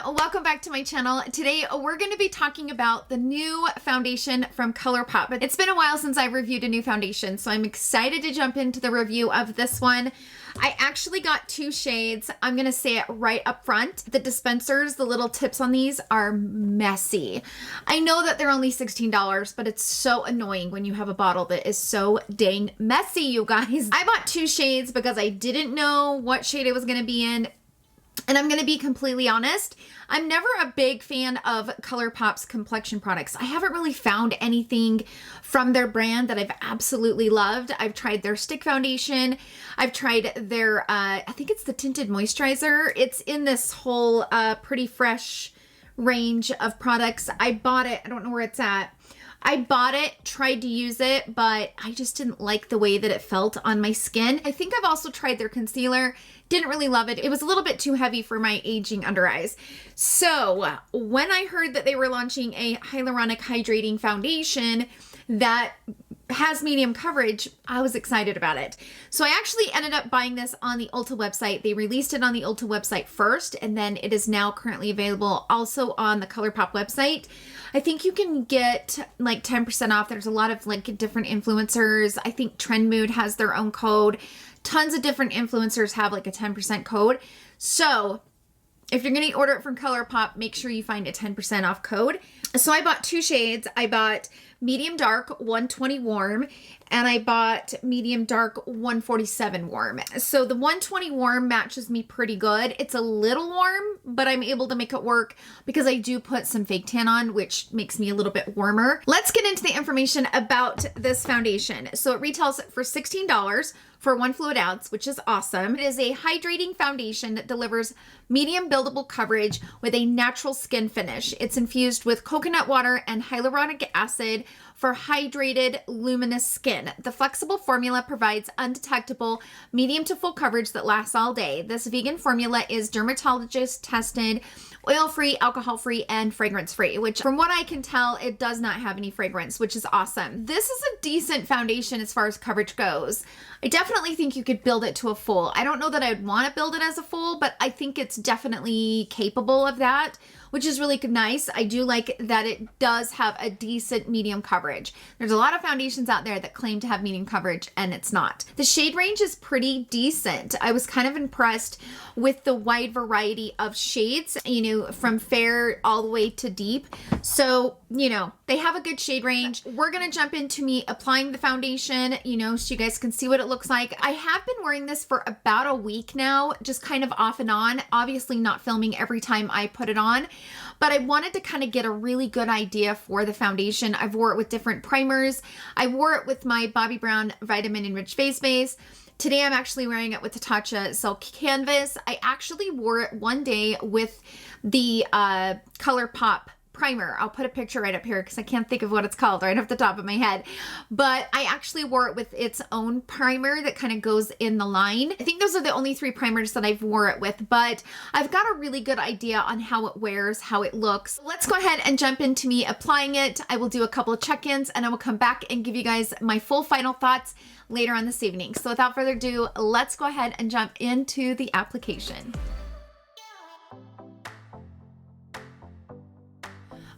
welcome back to my channel. Today we're going to be talking about the new foundation from Colourpop. It's been a while since I reviewed a new foundation, so I'm excited to jump into the review of this one. I actually got two shades. I'm going to say it right up front. The dispensers, the little tips on these are messy. I know that they're only $16, but it's so annoying when you have a bottle that is so dang messy, you guys. I bought two shades because I didn't know what shade it was going to be in. And I'm going to be completely honest, I'm never a big fan of Colourpop's complexion products. I haven't really found anything from their brand that I've absolutely loved. I've tried their stick foundation. I've tried their, I think it's the tinted moisturizer. It's in this whole Pretty Fresh range of products. I bought it. I don't know where it's at. I bought it, tried to use it, but I just didn't like the way that it felt on my skin. I think I've also tried their concealer. Didn't really love it. It was a little bit too heavy for my aging under eyes. So when I heard that they were launching a hyaluronic hydrating foundation that has medium coverage, I was excited about it. So I actually ended up buying this on the Ulta website. They released it on the Ulta website first, and then it is now currently available also on the Colourpop website. I think you can get like 10% off. There's a lot of like different influencers. I think Trend Mood has their own code. Tons of different influencers have like a 10% code. So if you're going to order it from Colourpop, make sure you find a 10% off code. So I bought two shades. I bought medium dark 120 warm, and I bought medium dark 147 warm. So the 120 warm matches me pretty good. It's a little warm, but I'm able to make it work because I do put some fake tan on, which makes me a little bit warmer. Let's get into the information about this foundation. So it retails for $16 for 1 fluid ounce, which is awesome. It is a hydrating foundation that delivers medium buildable coverage with a natural skin finish. It's infused with coconut water and hyaluronic acid for hydrated, luminous skin. The flexible formula provides undetectable medium to full coverage that lasts all day. This vegan formula is dermatologist tested, oil-free, alcohol-free, and fragrance-free, which from what I can tell, it does not have any fragrance, which is awesome. This is a decent foundation as far as coverage goes. I definitely think you could build it to a full. I don't know that I'd want to build it as a full, but I think it's definitely capable of that, which is really nice. I do like that it does have a decent medium coverage. There's a lot of foundations out there that claim to have medium coverage, and it's not. The shade range is pretty decent. I was kind of impressed with the wide variety of shades, you know, from fair all the way to deep. So, you know, they have a good shade range. We're going to jump into me applying the foundation, you know, so you guys can see what it looks like. I have been wearing this for about a week now, just kind of off and on, obviously not filming every time I put it on, but I wanted to kind of get a really good idea for the foundation. I've wore it with different primers. I wore it with my Bobbi Brown Vitamin Enriched Face Base. Today I'm actually wearing it with the Tatcha Silk Canvas. I actually wore it one day with the Colourpop primer. I'll put a picture right up here because I can't think of what it's called right off the top of my head. But I actually wore it with its own primer that kind of goes in the line. I think those are the only 3 primers that I've wore it with, but I've got a really good idea on how it wears, how it looks. Let's go ahead and jump into me applying it. I will do a couple of check-ins and I will come back and give you guys my full final thoughts later on this evening. So without further ado, let's go ahead and jump into the application.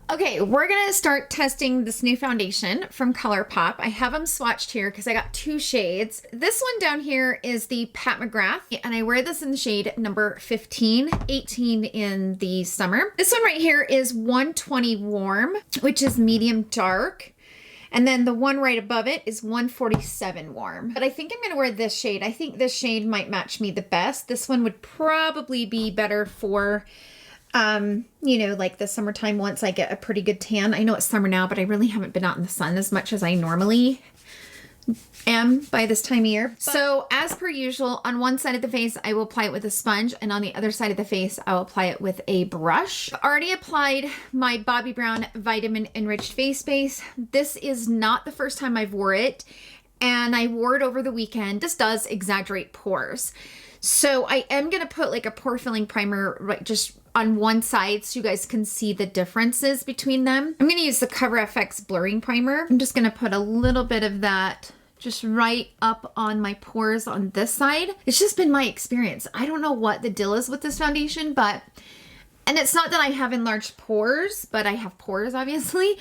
Okay, we're gonna start testing this new foundation from Colourpop. I have them swatched here because I got 2 shades. This one down here is the Pat McGrath, and I wear this in the shade number 15, 18 in the summer. This one right here is 120 warm, which is medium dark. And then the one right above it is 147 warm. But I think I'm gonna wear this shade. I think this shade might match me the best. This one would probably be better for you know, like the summertime once I get a pretty good tan. I know it's summer now, but I really haven't been out in the sun as much as I normally am by this time of year. So as per usual, on one side of the face, I will apply it with a sponge, and on the other side of the face, I will apply it with a brush. I've already applied my Bobbi Brown Vitamin Enriched Face Base. This is not the first time I've wore it, and I wore it over the weekend. This does exaggerate pores. So I am going to put like a pore filling primer right just on one side so you guys can see the differences between them. I'm going to use the Cover FX blurring primer. I'm just going to put a little bit of that just right up on my pores on this side. It's just been my experience. I don't know what the deal is with this foundation, but And it's not that I have enlarged pores, but I have pores, obviously.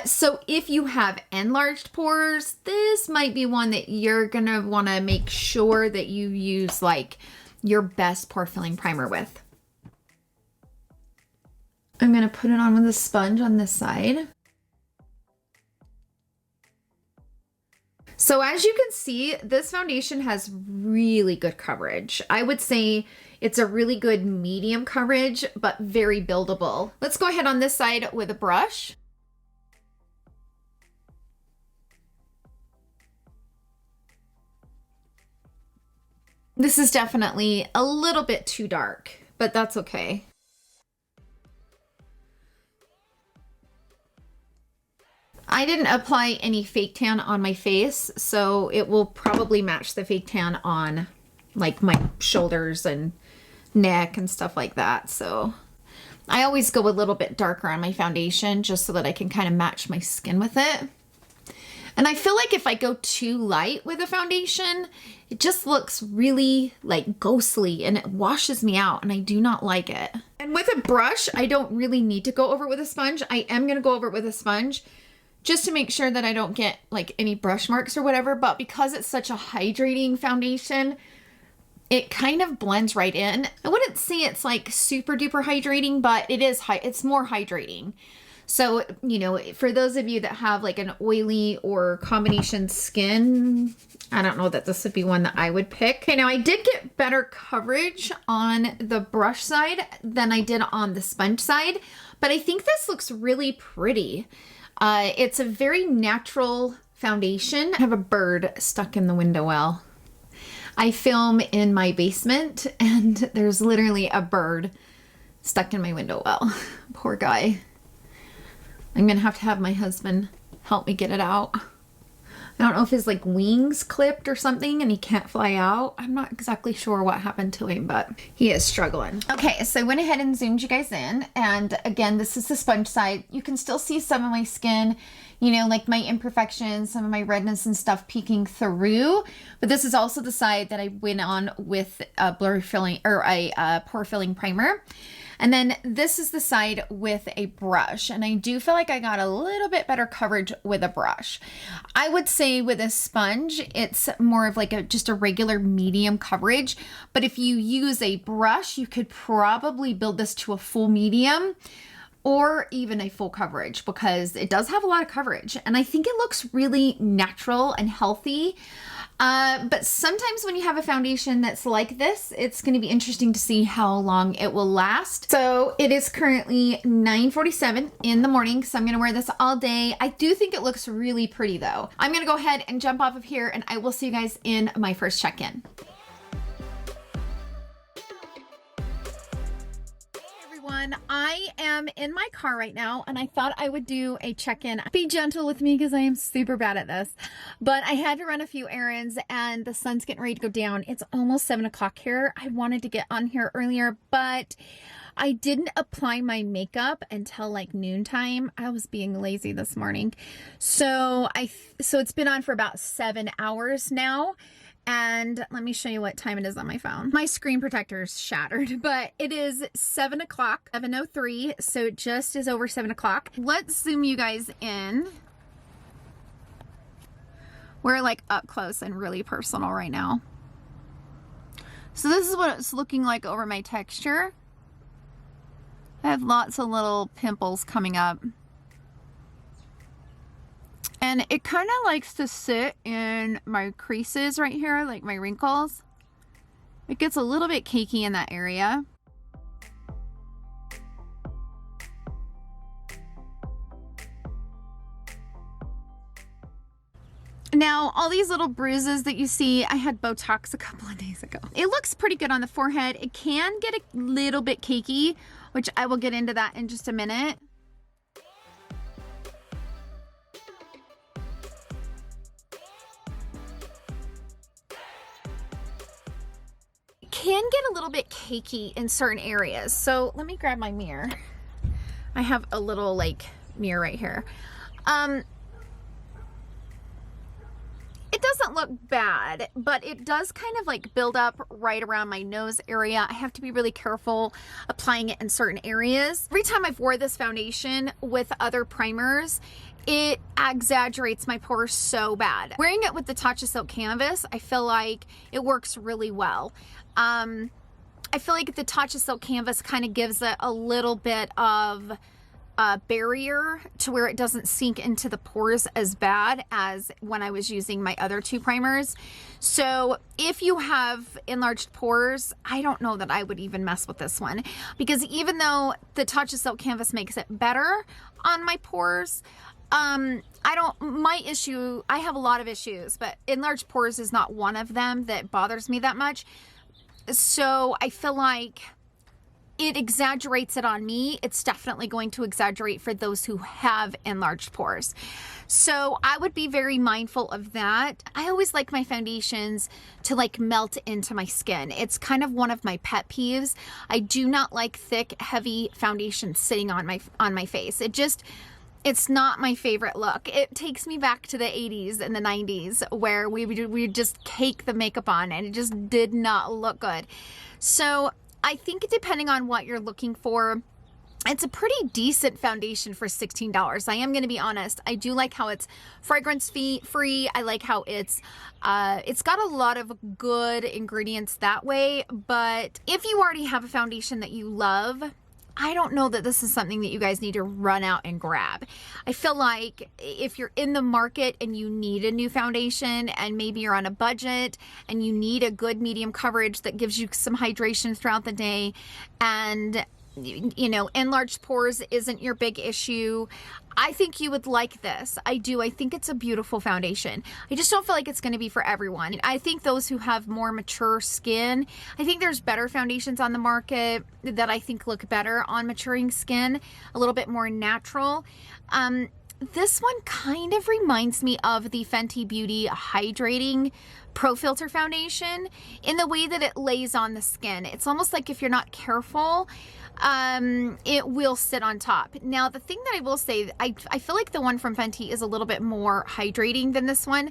So if you have enlarged pores, this might be one that you're gonna wanna make sure that you use like your best pore filling primer with. I'm gonna put it on with a sponge on this side. So as you can see, this foundation has really good coverage. I would say it's a really good medium coverage, but very buildable. Let's go ahead on this side with a brush. This is definitely a little bit too dark, but that's okay. I didn't apply any fake tan on my face, so it will probably match the fake tan on like my shoulders and neck and stuff like that. So I always go a little bit darker on my foundation just so that I can kind of match my skin with it. And I feel like if I go too light with a foundation, it just looks really like ghostly and it washes me out and I do not like it. And with a brush, I don't really need to go over it with a sponge. I am going to go over it with a sponge just to make sure that I don't get like any brush marks or whatever. But because it's such a hydrating foundation, it kind of blends right in. I wouldn't say it's like super duper hydrating, but it is it's more hydrating. So, you know, for those of you that have like an oily or combination skin, I don't know that this would be one that I would pick. Okay, now I did get better coverage on the brush side than I did on the sponge side, but I think this looks really pretty. It's a very natural foundation. I have a bird stuck in the window well. I film in my basement and there's literally a bird stuck in my window well. Poor guy. I'm gonna have to have my husband help me get it out. I don't know if his like wings clipped or something and he can't fly out. I'm not exactly sure what happened to him, but he is struggling. Okay, so I went ahead and zoomed you guys in. And again, this is the sponge side. You can still see some of my skin, you know, like my imperfections, some of my redness and stuff peeking through. But this is also the side that I went on with a blur filling or a pore filling primer. And then this is the side with a brush. And I do feel like I got a little bit better coverage with a brush. I would say with a sponge, it's more of like just a regular medium coverage. But if you use a brush, you could probably build this to a full medium or even a full coverage because it does have a lot of coverage. And I think it looks really natural and healthy. But sometimes when you have a foundation that's like this, it's going to be interesting to see how long it will last. So it is currently 9:47 in the morning, so I'm going to wear this all day. I do think it looks really pretty though. I'm going to go ahead and jump off of here and I will see you guys in my first check-in. I am in my car right now and I thought I would do a check-in. Be gentle with me because I am super bad at this, but I had to run a few errands and the sun's getting ready to go down. It's almost 7 o'clock here. I wanted to get on here earlier, but I didn't apply my makeup until like noontime. I was being lazy this morning. So it's been on for about 7 hours now. And let me show you what time it is on my phone. My screen protector is shattered, but it is 7 o'clock, 7:03. So it just is over 7 o'clock. Let's zoom you guys in. We're like up close and really personal right now. So this is what it's looking like over my texture. I have lots of little pimples coming up. And it kind of likes to sit in my creases right here, like my wrinkles. It gets a little bit cakey in that area. Now, all these little bruises that you see, I had Botox a couple of days ago. It looks pretty good on the forehead. It can get a little bit cakey, which I will get into that in just a minute. Can get a little bit cakey in certain areas. So let me grab my mirror. I have a little like mirror right here. It doesn't look bad, but it does kind of like build up right around my nose area. I have to be really careful applying it in certain areas. Every time I've wore this foundation with other primers, it exaggerates my pores so bad. Wearing it with the Tatcha Silk Canvas, I feel like it works really well. I feel like the Tatcha Silk Canvas kind of gives it a little bit of a barrier to where it doesn't sink into the pores as bad as when I was using my other two primers. So if you have enlarged pores, I don't know that I would even mess with this one, because even though the Tatcha Silk Canvas makes it better on my pores, I have a lot of issues, but enlarged pores is not one of them that bothers me that much. So I feel like it exaggerates it on me. It's definitely going to exaggerate for those who have enlarged pores. So I would be very mindful of that. I always like my foundations to like melt into my skin. It's kind of one of my pet peeves. I do not like thick, heavy foundation sitting on my face. It's not my favorite look. It takes me back to the 80s and the 90s where we would just cake the makeup on and it just did not look good. So I think depending on what you're looking for, it's a pretty decent foundation for $16. I am going to be honest. I do like how it's fragrance free. I like how it's got a lot of good ingredients that way. But if you already have a foundation that you love, I don't know that this is something that you guys need to run out and grab. I feel like if you're in the market and you need a new foundation and maybe you're on a budget and you need a good medium coverage that gives you some hydration throughout the day, and you know, enlarged pores isn't your big issue, I think you would like this. I do. I think it's a beautiful foundation. I just don't feel like it's going to be for everyone. I think those who have more mature skin, I think there's better foundations on the market that I think look better on maturing skin, a little bit more natural. This one kind of reminds me of the Fenty Beauty Hydrating Pro Filter Foundation in the way that it lays on the skin. It's almost like if you're not careful, it will sit on top. Now, the thing that I will say, I feel like the one from Fenty is a little bit more hydrating than this one.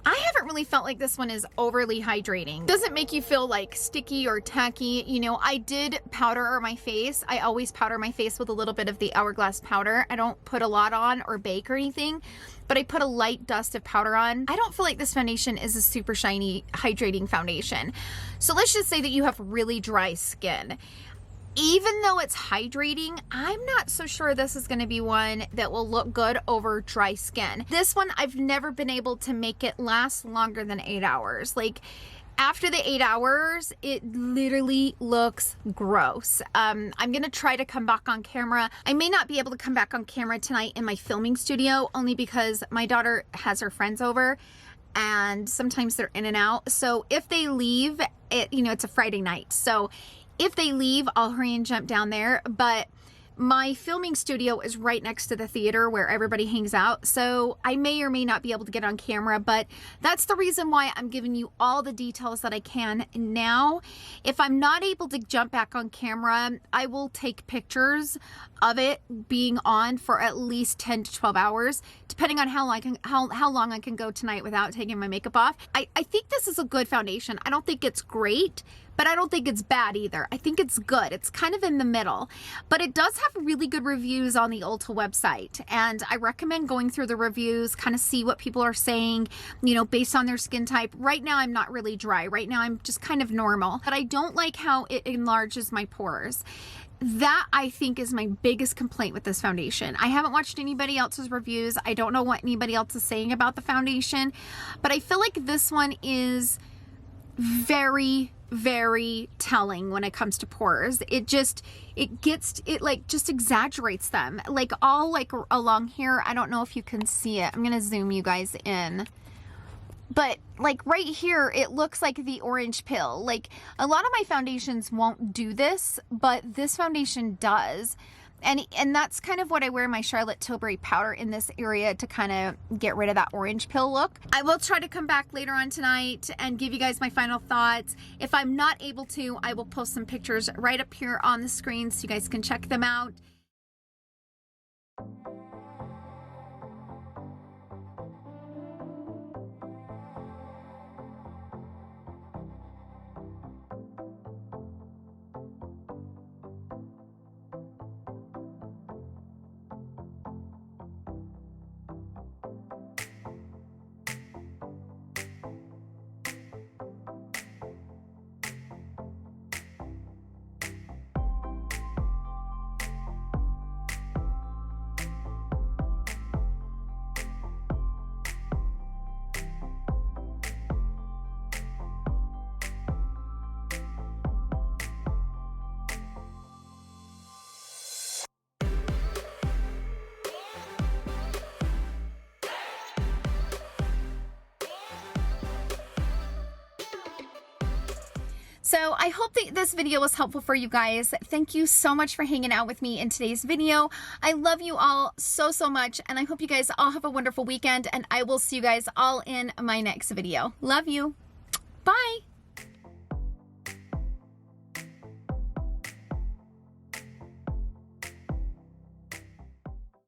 I haven't really felt like this one is overly hydrating. It doesn't make you feel like sticky or tacky. You know, I did powder my face. I always powder my face with a little bit of the Hourglass powder. I don't put a lot on or bake or anything, but I put a light dust of powder on. I don't feel like this foundation is a super shiny hydrating foundation. So let's just say that you have really dry skin. Even though it's hydrating, I'm not so sure this is going to be one that will look good over dry skin. This one, I've never been able to make it last longer than 8 hours. Like, after the 8 hours, it literally looks gross. I'm going to try to come back on camera. I may not be able to come back on camera tonight in my filming studio, only because my daughter has her friends over and sometimes they're in and out. So if they leave, it's a Friday night. So if they leave, I'll hurry and jump down there. But my filming studio is right next to the theater where everybody hangs out. So I may or may not be able to get on camera, but that's the reason why I'm giving you all the details that I can now. If I'm not able to jump back on camera, I will take pictures of it being on for at least 10 to 12 hours, depending on how long I can go tonight without taking my makeup off. I think this is a good foundation. I don't think it's great, but I don't think it's bad either. I think it's good. It's kind of in the middle, but it does have really good reviews on the Ulta website. And I recommend going through the reviews, kind of see what people are saying, based on their skin type. Right now, I'm not really dry. Right now, I'm just kind of normal, but I don't like how it enlarges my pores. That, I think, is my biggest complaint with this foundation. I haven't watched anybody else's reviews. I don't know what anybody else is saying about the foundation, but I feel like this one is very, very telling when it comes to pores. It just exaggerates them, like all like along here. I don't know if you can see it. I'm gonna zoom you guys in, but like right here, it looks like the orange pill. Like a lot of my foundations won't do this, but this foundation does. And that's kind of what I wear my Charlotte Tilbury powder in this area to kind of get rid of that orange pill look. I will try to come back later on tonight and give you guys my final thoughts. If I'm not able to, I will post some pictures right up here on the screen so you guys can check them out. So I hope that this video was helpful for you guys. Thank you so much for hanging out with me in today's video. I love you all so, so much, and I hope you guys all have a wonderful weekend, and I will see you guys all in my next video. Love you. Bye.